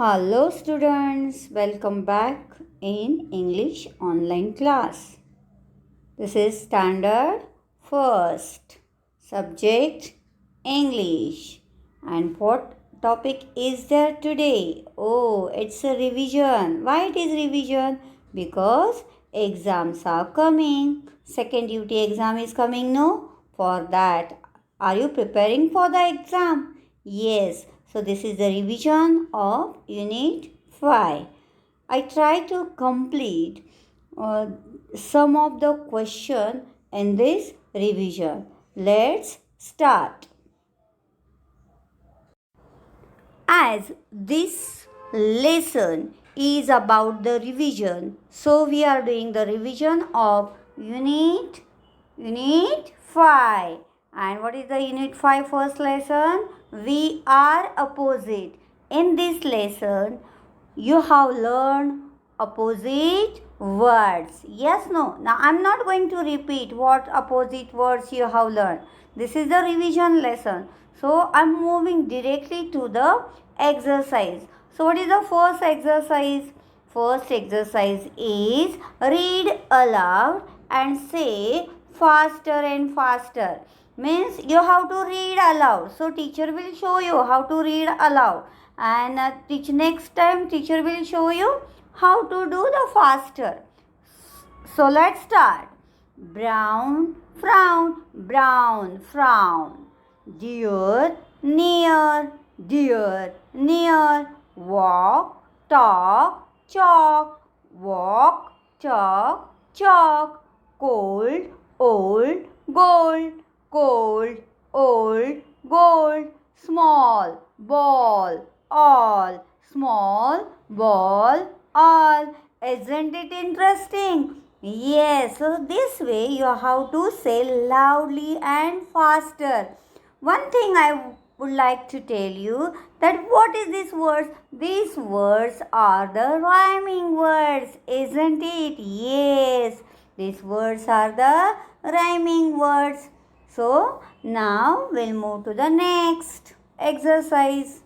Hello students, welcome back in English online class. This is standard first, subject English. And what topic is there today? Oh, it's a revision. Why it is revision? Because exams are coming. Second duty exam is coming, no? For that, are you preparing for the exam? Yes. So this is the revision of unit 5. I try to complete uh, some of the question in this revision. Let's start. As this lesson is about the revision, so we are doing the revision of unit 5. And what is the unit 5 first lesson? We are opposite. In this lesson, you have learned opposite words. Yes, no. Now I'm not going to repeat what opposite words you have learned. This is the revision lesson. So I'm moving directly to the exercise. So what is the first exercise? First exercise is read aloud and say faster and faster. Means you have to read aloud. So teacher will show you how to read aloud. And next time teacher will show you how to do the faster. So let's start. Brown, frown, brown, frown. Dear, near, dear, near. Walk, talk, chalk. Walk, talk, chalk. Cold, old, gold. Cold, old, gold. Small, ball, all. Small, ball, all. Isn't it interesting? Yes, so this way you have to say loudly and faster. One thing I would like to tell you that what is these words? These words are the rhyming words, isn't it? Yes, these words are the rhyming words. So now we'll move to the next exercise.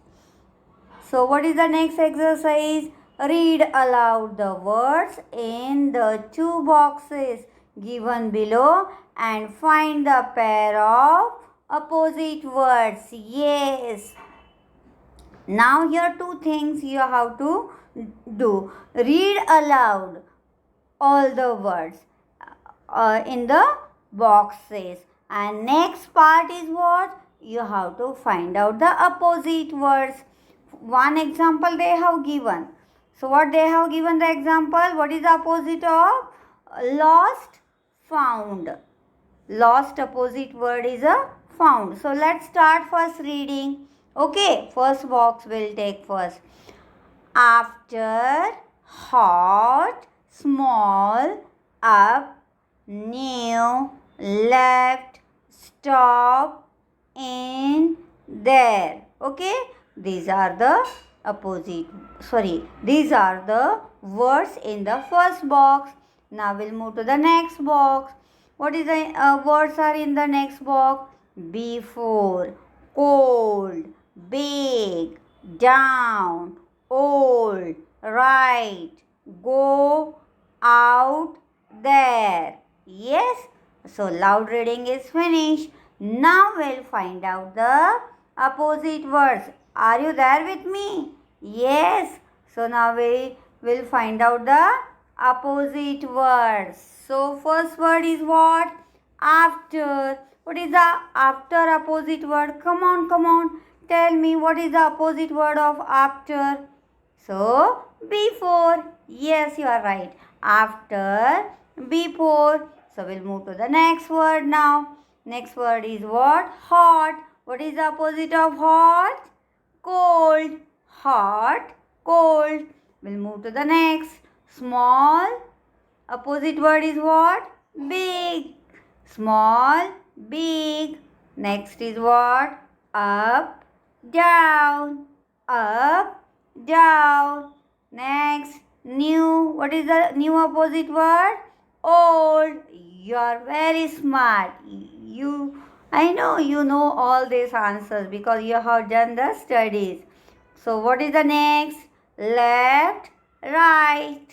So what is the next exercise? Read aloud the words in the two boxes given below and find the pair of opposite words. Yes. Now here two things you have to do. Read aloud all the words in the boxes. And next part is what? You have to find out the opposite words. One example they have given. So what they have given the example? What is the opposite of lost? Found. Lost opposite word is a found. So let's start first reading. Okay, first box will take first. After, hot, small, up, new, left, stop, in, there. Okay, these are the these are the words in the first box. Now we'll move to the next box. What is the words are in the next box? Before, cold, big, down, old, right, go, out, there. Yes, so loud reading is finished. Now we'll find out the opposite words. Are you there with me? Yes. So now we will find out the opposite words. So first word is what? After. What is the after opposite word? Come on, come on. Tell me what is the opposite word of after? So before. Yes, you are right. After, before. So we'll move to the next word now. Next word is what? Hot. What is the opposite of hot? Cold. Hot, cold. We'll move to the next. Small. Opposite word is what? Big. Small, big. Next is what? Up, down. Up, down. Next, new. What is the new opposite word? Old. You are very smart. I know you know all these answers because you have done the studies. So what is the next? left, right.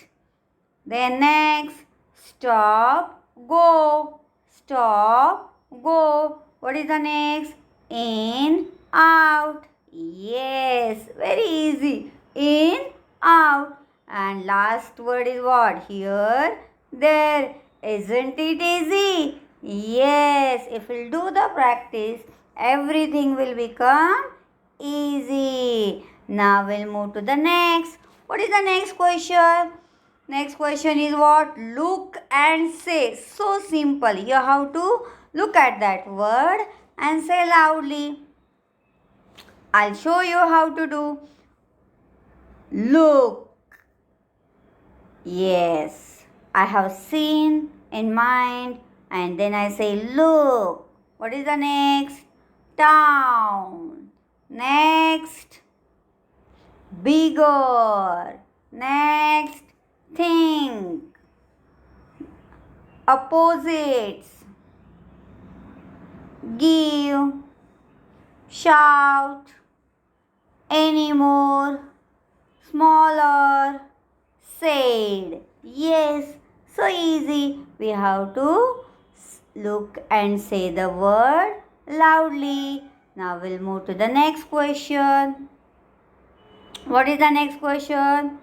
Then next, stop, go. Stop, go. What is the next? In, out. Yes, very easy. In, out. And last word is what? Here, there. Isn't it easy? Yes, if we'll do the practice, everything will become easy. Now we'll move to the next. What is the next question? Next question is what? Look and say. So simple. You have to look at that word and say loudly. I'll show you how to do. Look. Yes, I have seen in mind, and then I say look. What is the next? Town. Next, bigger. Next, think. Opposites. Give. Shout. Anymore. Smaller. Said. Yes, so easy. We have to look and say the word loudly. Now we'll move to the next question. What is the next question?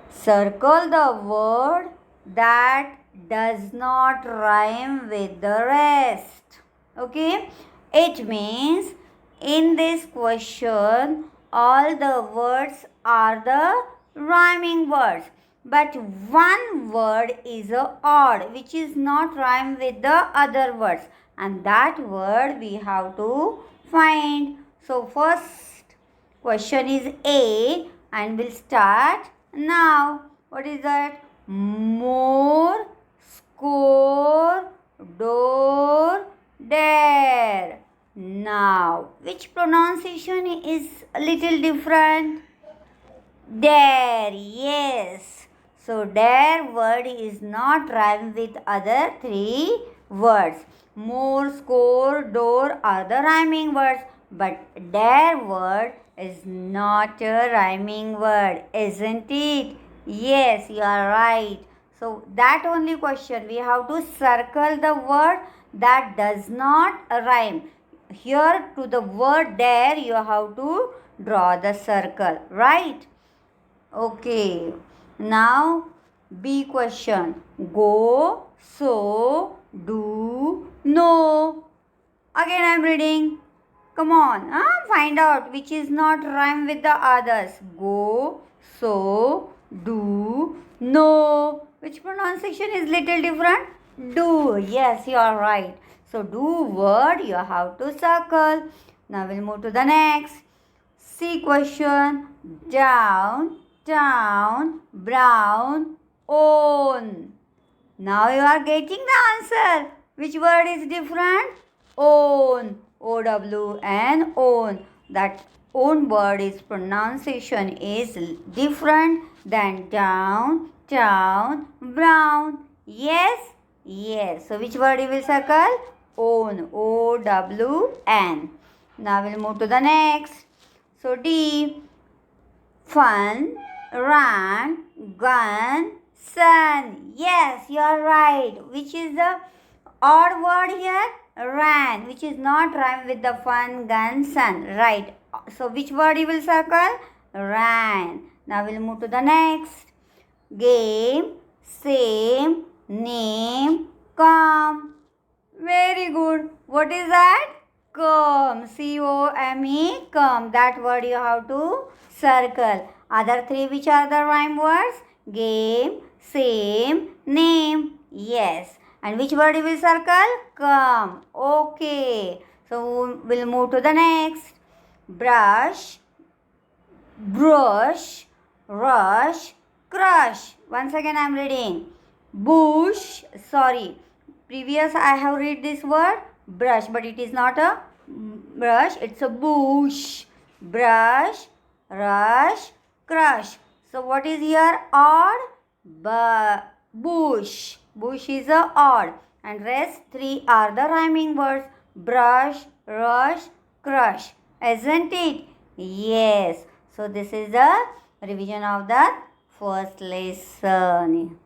Circle the word that does not rhyme with the rest. Okay? It means in this question all the words are the rhyming words, but one word is a odd which is not rhyme with the other words, and that word we have to find. So first question is A, and we'll start now. What is that? More, score, door, dare. Now which pronunciation is a little different? Dare, yes. So dare word is not rhyme with other three words. More, score, door are the rhyming words, but dare word is not a rhyming word, isn't it? Yes, you are right. So that only question, we have to circle the word that does not rhyme. Here to the word dare you have to draw the circle, right? Okay, now B question. Go, so, do, know. Again I am reading. Come on, find out which is not rhyme with the others. Go, so, do, know. Which pronunciation is little different? Do. Yes, you are right. So do word you have to circle. Now we'll move to the next. C question. Down, town, brown, own. Now you are getting the answer. Which word is different? Own. O-W-N, own. That own word is pronunciation is different than down, town, brown. Yes? Yes. So which word you will circle? Own. O-W-N. Now we'll move to the next. So D. Fun, ran, gun, sun. Yes, you are right. Which is the odd word here? Ran, which is not rhyme with the fun, gun, sun. Right. So which word you will circle? Ran. Now we'll move to the next. Game, same, name, come. Very good. What is that? Come. C-O-M-E, come. That word you have to circle. Other three which are the rhyme words? Game, same, name. Yes. And which word you will circle? Come. Okay. So we'll move to the next. Brush, brush, rush, crush. Once again I am reading. Bush, sorry. Previous I have read this word brush, but it is not a brush, it's a bush. Brush, rush, crush. So what is here? Odd? Bush. Bush is a odd. And rest three are the rhyming words. Brush, rush, crush. Isn't it? Yes. So this is the revision of the first lesson.